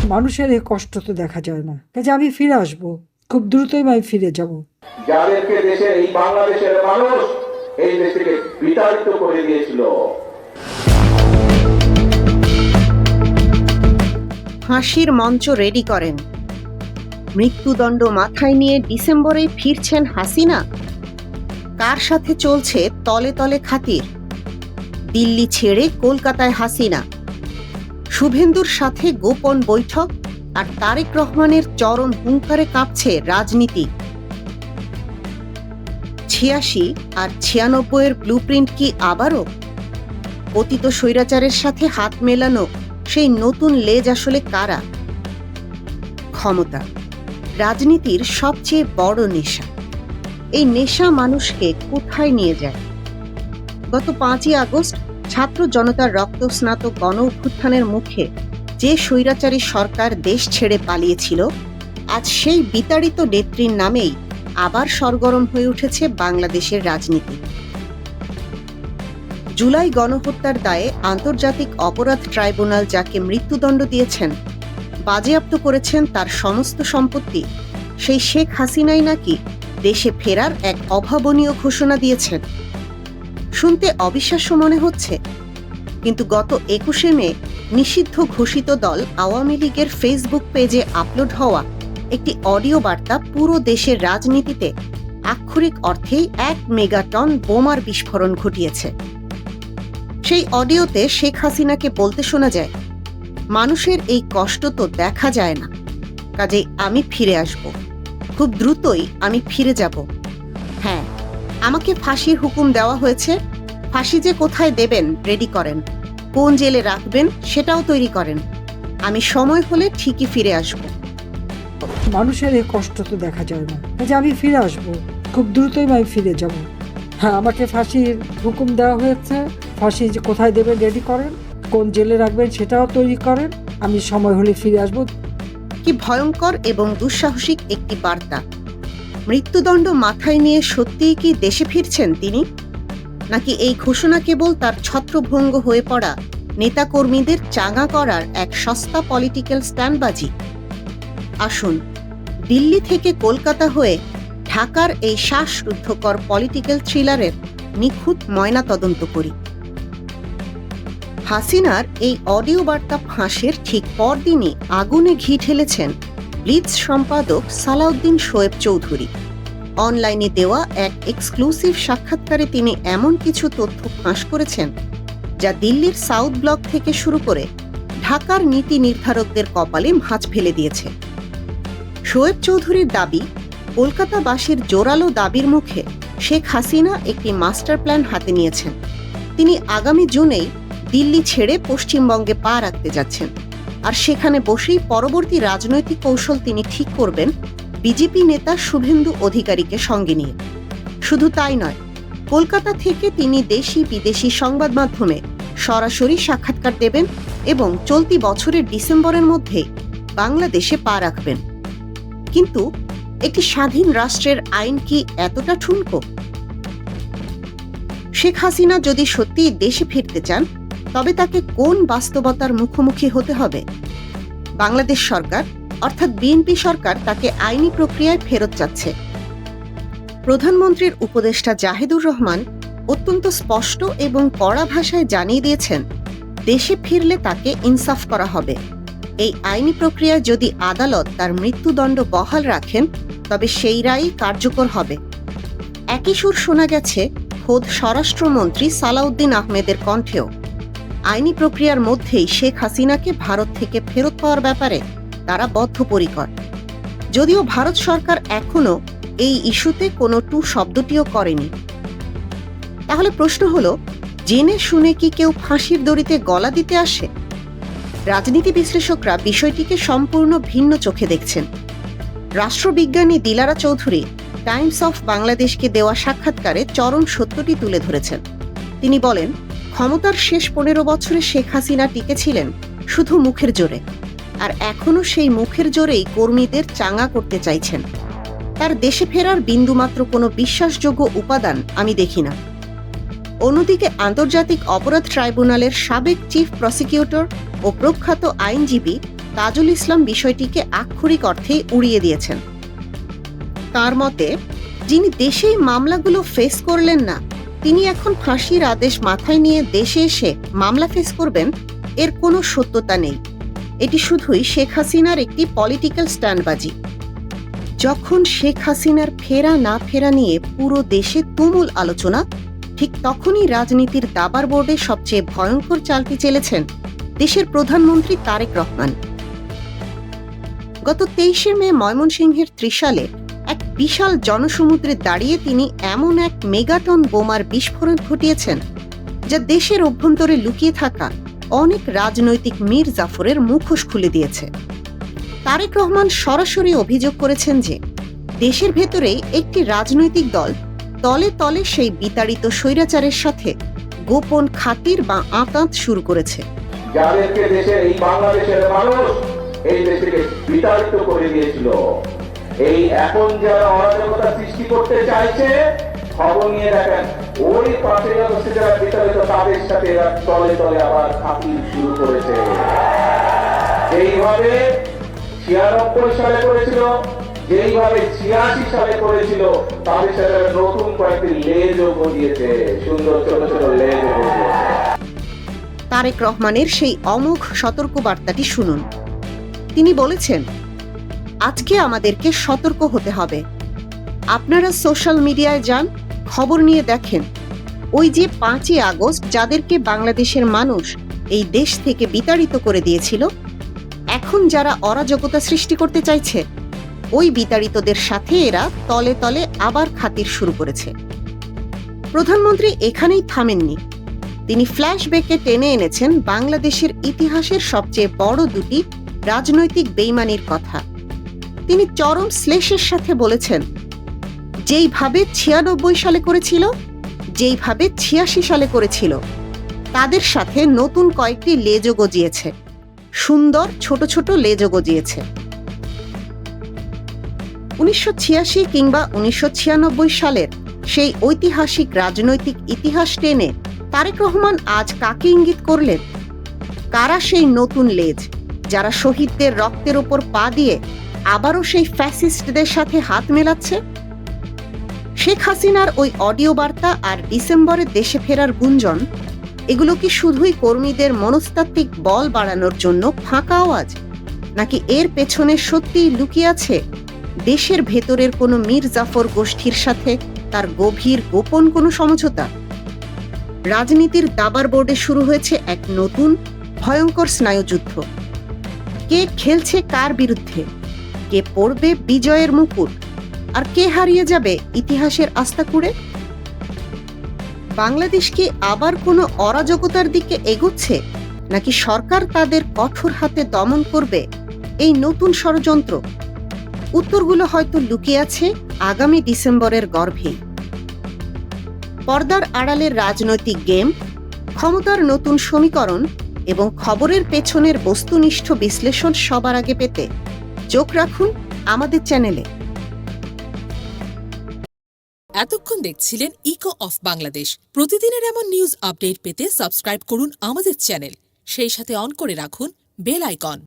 মানুষের এই কষ্ট তো দেখা যায় না, কাজে আমি ফিরে আসব, খুব দ্রুতই আমি ফিরে যাব। যাদেরকে দেশের এই বাংলাদেশের মানুষ এই দেশ থেকে বিতাড়িত করে দিয়েছিল। ফাঁসির মঞ্চ রেডি করেন। মৃত্যুদণ্ড মাথায় নিয়ে ডিসেম্বরে ফিরছেন হাসিনা। কার সাথে চলছে তলে তলে খাতির? দিল্লি ছেড়ে কলকাতায় হাসিনা। শুভেন্দুর সাথে গোপন বৈঠক আর তারেক রহমানের চরম হুঙ্কারে কাঁপছে রাজনীতি। ৮৬ আর ৯৬-এর ব্লুপ্রিন্ট কি আবারও? পতিত স্বৈরাচারের সাথে হাত মেলানো সেই নতুন লেজ আসলে কারা? ক্ষমতা রাজনীতির সবচেয়ে বড় নেশা। এই নেশা মানুষকে কোথায় নিয়ে যায়? গত ৫ই আগস্ট ছাত্র জনতার রক্তস্নাত গণ অভ্যুত্থানের মুখে যে স্বৈরাচারী সরকার দেশ ছেড়ে পালিয়েছিল, আজ সেই বিতাড়িত নেত্রীর নামেই আবার সরগরম হয়ে উঠেছে বাংলাদেশের রাজনীতি। জুলাই গণহত্যার দায়ে আন্তর্জাতিক অপরাধ ট্রাইব্যুনাল যাকে মৃত্যুদণ্ড দিয়েছেন, বাজেয়াপ্ত করেছেন তার সমস্ত সম্পত্তি, সেই শেখ হাসিনাই নাকি দেশে ফেরার এক অভাবনীয় ঘোষণা দিয়েছেন। শুনতে অবিশ্বাস্য মনে হচ্ছে, কিন্তু গত ২১শে মে নিষিদ্ধ ঘোষিত দল আওয়ামী লীগের ফেসবুক পেজে আপলোড হওয়া একটি অডিও বার্তা পুরো দেশের রাজনীতিতে আক্ষরিক অর্থেই ১ মেগাটন বোমার বিস্ফোরণ ঘটিয়েছে। সেই অডিওতে শেখ হাসিনাকে বলতে শোনা যায়, মানুষের এই কষ্ট তো দেখা যায় না, কাজেই আমি ফিরে আসব, খুব দ্রুতই আমি ফিরে যাব। হ্যাঁ, আমাকে ফাঁসির হুকুম দেওয়া হয়েছে, ফাঁসি যে কোথায় দেবেন রেডি করেন, কোন জেলে রাখবেন সেটাও তৈরি করেন, আমি সময় হলে ঠিকই ফিরে আসব। মানুষের এই কষ্ট তো দেখা যায় না, কাজে আমি ফিরে আসব, খুব দ্রুতই আমি ফিরে যাব। হ্যাঁ, আমাকে ফাঁসির হুকুম দেওয়া হয়েছে, ফাঁসি যে কোথায় দেবেন রেডি করেন, কোন জেলে রাখবেন সেটাও তৈরি করেন, আমি সময় হলে ফিরে আসব। কি ভয়ঙ্কর এবং দুঃসাহসিক একটি বার্তা! মৃত্যুদণ্ড মাথায় নিয়ে সত্যিই কি দেশে ফিরছেন তিনি, নাকি এই ঘোষণা কেবল তার ছত্রভঙ্গ হয়ে পড়া নেতাকর্মীদের চাঙা করার এক সস্তা পলিটিক্যাল স্ট্যান্ডবাজি? আসুন, দিল্লি থেকে কলকাতা হয়ে ঢাকার এই শ্বাসরুদ্ধকর পলিটিক্যাল থ্রিলারের নিখুঁত ময়না তদন্ত করি। হাসিনার এই অডিও বার্তা ফাঁসের ঠিক পরদিনই আগুনে ঘি ঢেলেছেন ব্লিটজ সম্পাদক সালাউদ্দিন শোয়েব চৌধুরী। অনলাইনে দেওয়া এক এক্সক্লুসিভ সাক্ষাৎকারে তিনি এমন কিছু তথ্য ফাঁস করেছেন যা দিল্লির সাউথ ব্লক থেকে শুরু করে ঢাকার নীতি নির্ধারকদের কপালে ভাঁজ ফেলে দিয়েছে। শোয়েব চৌধুরীর দাবি, কলকাতাবাসীর জোরালো দাবির মুখে শেখ হাসিনা একটি মাস্টার প্ল্যান হাতে নিয়েছেন। তিনি আগামী জুনেই দিল্লি ছেড়ে পশ্চিমবঙ্গে পা রাখতে যাচ্ছেন, আর সেখানে বসেই পরবর্তী রাজনৈতিক কৌশল তিনি ঠিক করবেন বিজেপি নেতা শুভেন্দু অধিকারীকে সঙ্গে নিয়ে। শুধু তাই নয়, কলকাতা থেকে তিনি দেশি বিদেশি সংবাদ মাধ্যমে সরাসরি সাক্ষাৎকার দেবেন এবং চলতি বছরের ডিসেম্বরের মধ্যে বাংলাদেশে পা রাখবেন। কিন্তু একটি স্বাধীন রাষ্ট্রের আইন কি এতটা ঠুনকো? শেখ হাসিনা যদি সত্যিই দেশে ফিরতে চান, তবে তাকে কোন বাস্তবতার মুখোমুখি হতে হবে? বাংলাদেশ সরকার অর্থাৎ বিএনপি সরকার তাকে আইনি প্রক্রিয়ায় ফেরত চাচ্ছে। প্রধানমন্ত্রীর উপদেষ্টা জাহিদুর রহমান অত্যন্ত স্পষ্ট এবং কড়া ভাষায় জানিয়ে দিয়েছেন, দেশে ফিরলে তাকে ইনসাফ করা হবে। এই আইনি প্রক্রিয়ায় যদি আদালত তার মৃত্যুদণ্ড বহাল রাখেন, তবে সেই রায়ই কার্যকর হবে। একই সুর শোনা গেছে খোদ স্বরাষ্ট্রমন্ত্রী সালাউদ্দিন আহমেদের কণ্ঠেও। আইনি প্রক্রিয়ার মধ্যেই শেখ হাসিনাকে ভারত থেকে ফেরত পাওয়ার ব্যাপারে তারা বদ্ধপরিকর। যদিও ভারত সরকার এখনো এই ইস্যুতে কোনো টু শব্দটিও করেনি। তাহলে প্রশ্ন হলো, জেনে শুনে কি কেউ ফাঁসির দড়িতে গলা দিতে আসে? রাজনীতি বিশ্লেষকরা বিষয়টিকে সম্পূর্ণ ভিন্ন চোখে দেখছেন। রাষ্ট্রবিজ্ঞানী দিলারা চৌধুরী টাইমস অফ বাংলাদেশকে দেওয়া সাক্ষাৎকারে চরম সত্যটি তুলে ধরেছেন। তিনি বলেন, ক্ষমতার শেষ ১৫ বছরে শেখ হাসিনা টিকেছিলেন শুধু মুখের জোরে, আর এখনো সেই মুখের জোরেই কর্মীদের চাঙা করতে চাইছেন। তার দেশে ফেরার বিন্দুমাত্র কোনো বিশ্বাসযোগ্য উপাদান আমি দেখি না। অন্যদিকে আন্তর্জাতিক অপরাধ ট্রাইব্যুনালের সাবেক চিফ প্রসিকিউটর ও প্রখ্যাত আইনজীবী তাজুল ইসলাম বিষয়টিকে আক্ষরিক অর্থেই উড়িয়ে দিয়েছেন। তার মতে, যিনি দেশেই মামলাগুলো ফেস করলেন না, তিনি এখন ফাঁসির আদেশ মাথায় নিয়ে দেশে এসে মামলা ফেস করবেন, এর কোনো সত্যতা নেই। এটি শুধুই শেখ হাসিনার একটি পলিটিক্যাল স্ট্যান্ডবাজি। যখন শেখ হাসিনার ফেরা না ফেরা নিয়ে পুরো দেশে তুমুল আলোচনা, ঠিক তখনই রাজনীতির দাবার বোর্ডে সবচেয়ে ভয়ঙ্কর চালটি চেলেছেন দেশের প্রধানমন্ত্রী তারেক রহমান। গত 23শে মে ময়মনসিংহের ত্রিশালে এক বিশাল জনসমুদ্রে দাঁড়িয়ে তিনি এমন এক মেগাটন বোমার বিস্ফোরণ ঘটিয়েছেন, যা দেশের অভ্যন্তরে লুকিয়ে থাকা অনেক রাজনৈতিক মীর জাফরের মুখোশ খুলে দিয়েছে। তারেক রহমান সরাসরি অভিযোগ করেছেন যে দেশের ভেতরেই একটি রাজনৈতিক দল তলে তলে সেই বিতাড়িত স্বৈরাচারের সাথে গোপন খাতির বা আঁতাত শুরু করেছে। যাদেরকে দেশের এই বাংলাদেশের মানুষ এই দেশকে বিতাড়িত করে দিয়েছিল, এই এখন যারা অরাজকতা সৃষ্টি করতে চাইছে, খবর নিয়ে দেখেন ওই 5 আগস্টে যারা বিতাড়িত তাদের সাথে এরা তলে তলে আবার খাতির শুরু করেছে। যেইভাবে 96 সালে করেছিল, যেইভাবে 86 সালে করেছিল, তাদের সাথে নতুন কয়েকটি লেজও গজিয়েছে, সুন্দর ছোট ছোট লেজও গজিয়েছে। তারেক রহমানের সেই অমোঘ সতর্কবার্তাটি শুনুন। তিনি বলেছেন, আজকে আমাদেরকে সতর্ক হতে হবে। আপনারা সোশ্যাল মিডিয়ায় যান, খবর নিয়ে দেখেন, ওই যে 5ই আগস্ট যাদেরকে বাংলাদেশের মানুষ এই দেশ থেকে বিতাড়িত করে দিয়েছিল, এখন যারা অরাজকতা সৃষ্টি করতে চাইছে, ওই বিতাড়িতদের সাথে এরা তলে তলে আবার খাতির শুরু করেছে। প্রধানমন্ত্রী এখানেই থামেননি। তিনি ফ্ল্যাশব্যাকে টেনে এনেছেন বাংলাদেশের ইতিহাসের সবচেয়ে বড় দুটি রাজনৈতিক বেইমানির কথা। তিনি চরম শ্লেষের সাথে বলেছেন, যেইভাবে 96 সালে করেছিল, যেইভাবে 86 সালে করেছিল, তাদের সাথে নতুন কয়েকটি লেজও গজিয়েছে, সুন্দর ছোট ছোট লেজও গজিয়েছে। 1986 কিংবা 1996 সালের সেই ঐতিহাসিক রাজনৈতিক ইতিহাস টেনে তারেক রহমান আজ কাকে ইঙ্গিত করলেন? কারা সেই নতুন লেজ, যারা শহীদদের রক্তের ওপর পা দিয়ে আবারও সেই ফ্যাসিস্টদের সাথে হাত মেলাচ্ছে? শেখ হাসিনার ওই অডিও বার্তা আর ডিসেম্বরে দেশে ফেরার গুঞ্জন, এগুলো কি শুধুই কর্মীদের মনস্তাত্ত্বিক বল বাড়ানোর জন্য ফাঁকা আওয়াজ, নাকি এর পেছনে সত্যিই লুকিয়ে আছে দেশের ভেতরের কোনো মীর জাফর গোষ্ঠীর সাথে তার গভীর গোপন কোনো সমঝোতা? রাজনীতির দাবার বোর্ডে শুরু হয়েছে এক নতুন ভয়ঙ্কর স্নায়ুযুদ্ধ। কে খেলছে কার বিরুদ্ধে, কে পড়বে বিজয়ের মুকুট, আর কে হারিয়ে যাবে ইতিহাসের আস্তাকুড়ে? বাংলাদেশ কি আবার কোনো অরাজকতার দিকে এগোচ্ছে, নাকি সরকার তাদের কঠোর হাতে দমন করবে এই নতুন ষড়যন্ত্র? উত্তরগুলো হয়তো লুকিয়ে আছে আগামী ডিসেম্বরের গর্ভেই। পর্দার আড়ালের রাজনৈতিক গেম, ক্ষমতার নতুন সমীকরণ এবং খবরের পেছনের বস্তুনিষ্ঠ বিশ্লেষণ সবার আগে পেতে চোখ রাখুন আমাদের চ্যানেলে। এতক্ষণ দেখছিলেন ইকো অফ বাংলাদেশ। প্রতিদিনের এমন নিউজ আপডেট পেতে সাবস্ক্রাইব করুন আমাদের চ্যানেল, সেই সাথে অন করে রাখুন বেল আইকন।